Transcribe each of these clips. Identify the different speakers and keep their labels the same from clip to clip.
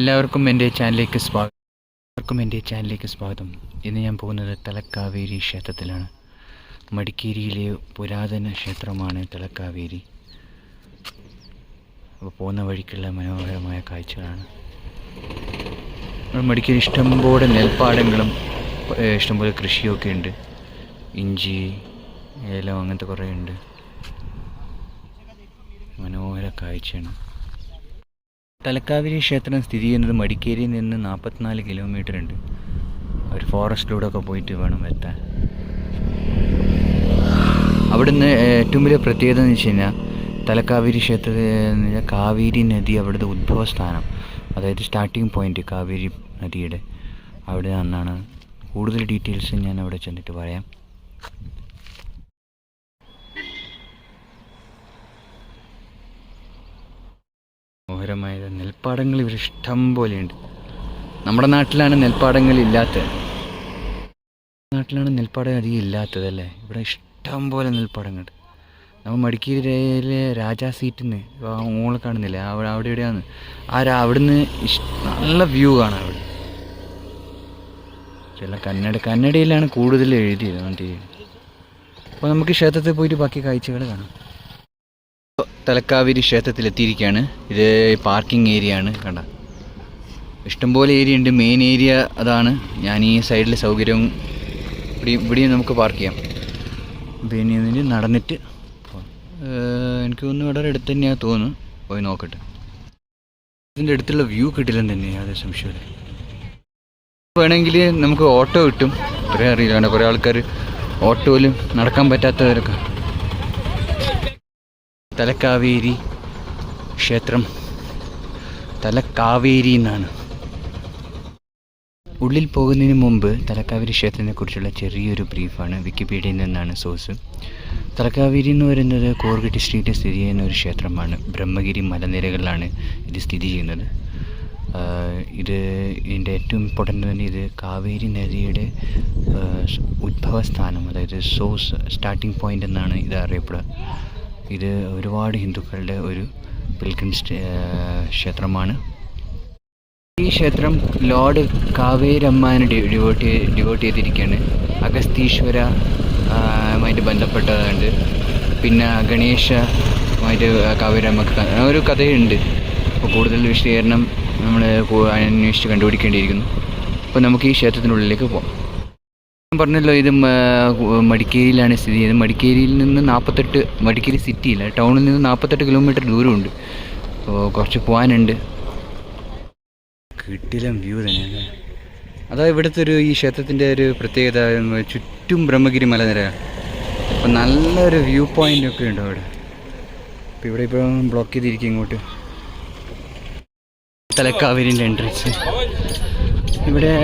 Speaker 1: എല്ലാവർക്കും എൻ്റെ ചാനലിലേക്ക് സ്വാഗതം. ഇന്ന് ഞാൻ പോകുന്നത് തലക്കാവേരി ക്ഷേത്രത്തിലാണ്. മടിക്കേരിയിലെ പുരാതന ക്ഷേത്രമാണ് തലക്കാവേരി. അപ്പോൾ പോകുന്ന വഴിക്കുള്ള മനോഹരമായ കാഴ്ചകളാണ്. മടിക്കേരി ഇഷ്ടംപോലെ നെൽപ്പാടങ്ങളും ഇഷ്ടംപോലെ കൃഷിയൊക്കെ ഉണ്ട്. ഇഞ്ചി, ഏലം അങ്ങനത്തെ കുറേ ഉണ്ട്. മനോഹര കാഴ്ചയാണ്. തലക്കാവേരി ക്ഷേത്രം സ്ഥിതി ചെയ്യുന്നത് മടിക്കേരിയിൽ നിന്ന് 44 കിലോമീറ്റർ ഉണ്ട്. ഒരു ഫോറസ്റ്റിലൂടെ ഒക്കെ പോയിട്ട് വേണം എത്താൻ. അവിടുന്ന് ഏറ്റവും വലിയ പ്രത്യേകത എന്ന് വെച്ച് കഴിഞ്ഞാൽ തലക്കാവേരി ക്ഷേത്രത്തിൽ കാവേരി നദി അവിടുത്തെ ഉത്ഭവസ്ഥാനം, അതായത് സ്റ്റാർട്ടിങ് പോയിന്റ് കാവേരി നദിയുടെ അവിടെ നിന്നാണ്. കൂടുതൽ ഡീറ്റെയിൽസ് ഞാൻ അവിടെ ചെന്നിട്ട് പറയാം. മനോഹരമായ നെൽപ്പാടങ്ങൾ ഇവിടെ ഇഷ്ടം പോലെയുണ്ട്. നമ്മുടെ നാട്ടിലാണ് നെൽപ്പാടങ്ങൾ ഇല്ലാത്തത്. അധികം ഇല്ലാത്തതല്ലേ. ഇവിടെ ഇഷ്ടം പോലെ നെൽപ്പാടങ്ങളുണ്ട്. നമ്മൾ മടിക്കേരിയിലെ രാജാ സീറ്റിൽ നിന്ന് മോളെ കാണുന്നില്ലേ, അവിടെ എവിടെയാണ് അവിടുന്ന് നല്ല വ്യൂ കാണാം. അവിടെ ചില കന്നഡയിലാണ് കൂടുതൽ എഴുതിയത് മറ്റേ. അപ്പോൾ നമുക്ക് ക്ഷേത്രത്തിൽ പോയിട്ട് ബാക്കി കാഴ്ചകൾ കാണാം. തലക്കാവേരി ക്ഷേത്രത്തിലെത്തിയിരിക്കുകയാണ്. ഇത് പാർക്കിംഗ് ഏരിയ ആണ്. കണ്ട ഇഷ്ടംപോലെ ഏരിയ ഉണ്ട്. മെയിൻ ഏരിയ അതാണ്. ഞാൻ ഈ സൈഡിൽ സൗകര്യവും ഇവിടെയും നമുക്ക് പാർക്ക് ചെയ്യാം. പിന്നെ നടന്നിട്ട് എനിക്ക് തോന്നുന്നു വളരെ അടുത്ത് തന്നെയാണ് തോന്നുന്നു. പോയി നോക്കട്ടെ. ഇതിൻ്റെ അടുത്തുള്ള വ്യൂ കിട്ടില്ലെന്ന് തന്നെ യാതൊരു സംശയമില്ല. വേണമെങ്കിൽ നമുക്ക് ഓട്ടോ കിട്ടും. കുറേ അറിയില്ല, കുറേ ആൾക്കാർ ഓട്ടോയിലും നടക്കാൻ പറ്റാത്തവരൊക്കെ. തലക്കാവേരി ക്ഷേത്രം തലക്കാവേരി എന്നാണ്. ഉള്ളിൽ പോകുന്നതിന് മുമ്പ് തലക്കാവേരി ക്ഷേത്രത്തിനെ കുറിച്ചുള്ള ചെറിയൊരു ബ്രീഫാണ്. വിക്കിപീഡിയയിൽ നിന്നാണ് സോഴ്സ്. തലക്കാവേരി എന്ന് പറയുന്നത് കോർഗ് ഡിസ്ട്രിക്റ്റിൽ സ്ഥിതി ചെയ്യുന്ന ഒരു ക്ഷേത്രമാണ്. ബ്രഹ്മഗിരി മലനിരകളിലാണ് ഇത് സ്ഥിതി ചെയ്യുന്നത്. ഇതിൻ്റെ ഏറ്റവും ഇമ്പോർട്ടൻ്റ് തന്നെ ഇത് കാവേരി നദിയുടെ ഉത്ഭവസ്ഥാനം, അതായത് സോഴ്സ്, സ്റ്റാർട്ടിംഗ് പോയിൻ്റ് എന്നാണ് ഇത് അറിയപ്പെടുക. ഇത് ഒരുപാട് ഹിന്ദുക്കളുടെ ഒരു പിൽഗ്രിം ക്ഷേത്രമാണ്. ഈ ക്ഷേത്രം ലോർഡ് കാവേരമ്മനെ ഡിവോട്ട് ചെയ്തിരിക്കുകയാണ്. അഗസ്തീശ്വരമായിട്ട് ബന്ധപ്പെട്ടതുണ്ട്. പിന്നെ ഗണേശമായിട്ട് കാവേരമ്മക്ക് ഒരു കഥയുണ്ട്. അപ്പോൾ കൂടുതൽ വിശദീകരണം നമ്മൾ അന്വേഷിച്ച് കണ്ടുപിടിക്കേണ്ടിയിരിക്കുന്നു. അപ്പോൾ നമുക്ക് ഈ ക്ഷേത്രത്തിനുള്ളിലേക്ക് പോകാം. പറഞ്ഞല്ലോ, ഇത് മടിക്കേരിയിലാണ് സ്ഥിതി ചെയ്യുന്നത്. മടിക്കേരിയിൽ നിന്ന് മടിക്കേരി സിറ്റിയില്ല, ടൗണിൽ നിന്ന് 48 കിലോമീറ്റർ ദൂരമുണ്ട്. അപ്പോൾ കുറച്ച് പോകാനുണ്ട്. കിട്ടില്ല വ്യൂ തന്നെയാണ്. അതായത് ഇവിടുത്തെ ഈ ക്ഷേത്രത്തിൻ്റെ ഒരു പ്രത്യേകത, ചുറ്റും ബ്രഹ്മഗിരി മലനിര. അപ്പോൾ നല്ലൊരു വ്യൂ പോയിൻ്റൊക്കെ ഉണ്ട് അവിടെ. അപ്പോൾ ഇവിടെ ഇപ്പോൾ ബ്ലോക്ക് ചെയ്തിരിക്കും ഇങ്ങോട്ട്. തലക്കാവേരിൻ്റെ എൻട്രൻസ്. ഇവിടെ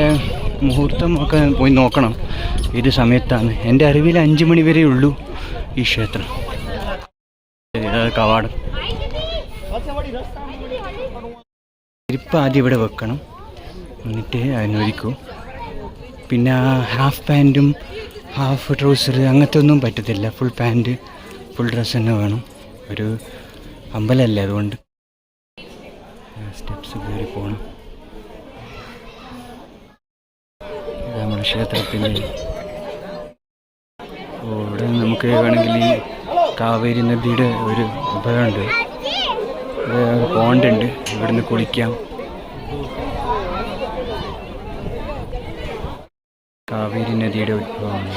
Speaker 1: മുഹൂർത്തം ഒക്കെ പോയി നോക്കണം ഏത് സമയത്താണ്. എൻ്റെ അറിവിൽ 5 മണി വരെ ഉള്ളൂ ഈ ക്ഷേത്രം. കവാടം. ചെരുപ്പ് ആദ്യം ഇവിടെ വെക്കണം, എന്നിട്ട് അനുവദിക്കൂ. പിന്നെ ഹാഫ് പാൻറ്റും ഹാഫ് ട്രൗസർ അങ്ങനത്തെ ഒന്നും പറ്റത്തില്ല. ഫുൾ പാൻറ്റ്, ഫുൾ ഡ്രസ്സ് തന്നെ വേണം. ഒരു അമ്പലമല്ലേ, അതുകൊണ്ട് സ്റ്റെപ്സ് കയറി പോകണം. നമ്മുടെ ക്ഷേത്രത്തിൻ്റെ ഇവിടെ നമുക്ക് വേണമെങ്കിൽ ഈ കാവേരി നദിയുടെ ഒരു ഉഭയമുണ്ട്. ഒരു പോണ്ടുണ്ട്, ഇവിടുന്ന് കുളിക്കാം. കാവേരി നദിയുടെ ഉത്ഭവമാണ്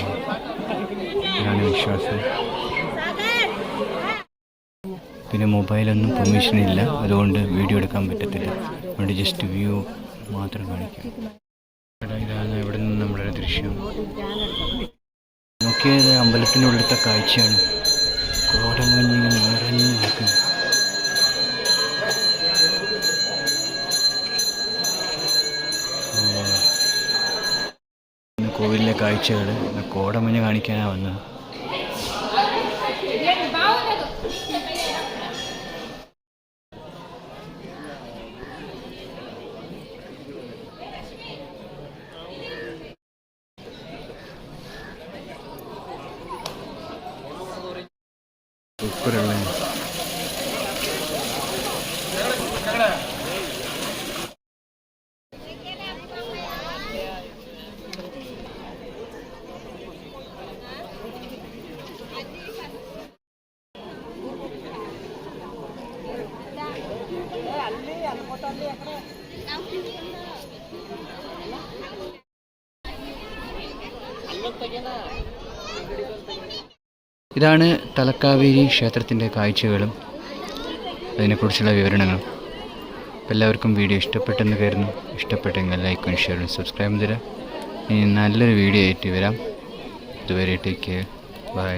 Speaker 1: എന്നാണ് വിശ്വാസം. പിന്നെ മൊബൈലൊന്നും പെർമിഷൻ ഇല്ല, അതുകൊണ്ട് വീഡിയോ എടുക്കാൻ പറ്റത്തില്ല. അതുകൊണ്ട് ജസ്റ്റ് വ്യൂ മാത്രം കാണിക്കാം. ഇതാണ് ഇവിടെ നിന്ന് നമ്മുടെ ദൃശ്യം. നോക്കിയത് അമ്പലത്തിനുള്ളിലത്തെ കാഴ്ചയാണ്. കോടമഞ്ഞിങ്ങനെ നിറഞ്ഞു നിൽക്കുന്നു. കോവിലിലെ കാഴ്ചകൾ കോടമഞ്ഞ് കാണിക്കാനാണ് വന്നത്. സൂപ്പറുള്ള ഇതാണ് തലക്കാവേരി ക്ഷേത്രത്തിൻ്റെ കാഴ്ചകളും അതിനെക്കുറിച്ചുള്ള വിവരണങ്ങളും. അപ്പോൾ എല്ലാവർക്കും വീഡിയോ ഇഷ്ടപ്പെട്ടെന്ന് കരുതുന്നു. ഇഷ്ടപ്പെട്ടെങ്കിൽ ലൈക്കും ഷെയറും സബ്സ്ക്രൈബും തരാം. ഇനി നല്ലൊരു വീഡിയോ ആയിട്ട് വരാം. ഇതുവരെ ടേക്ക് കെയർ. ബൈ.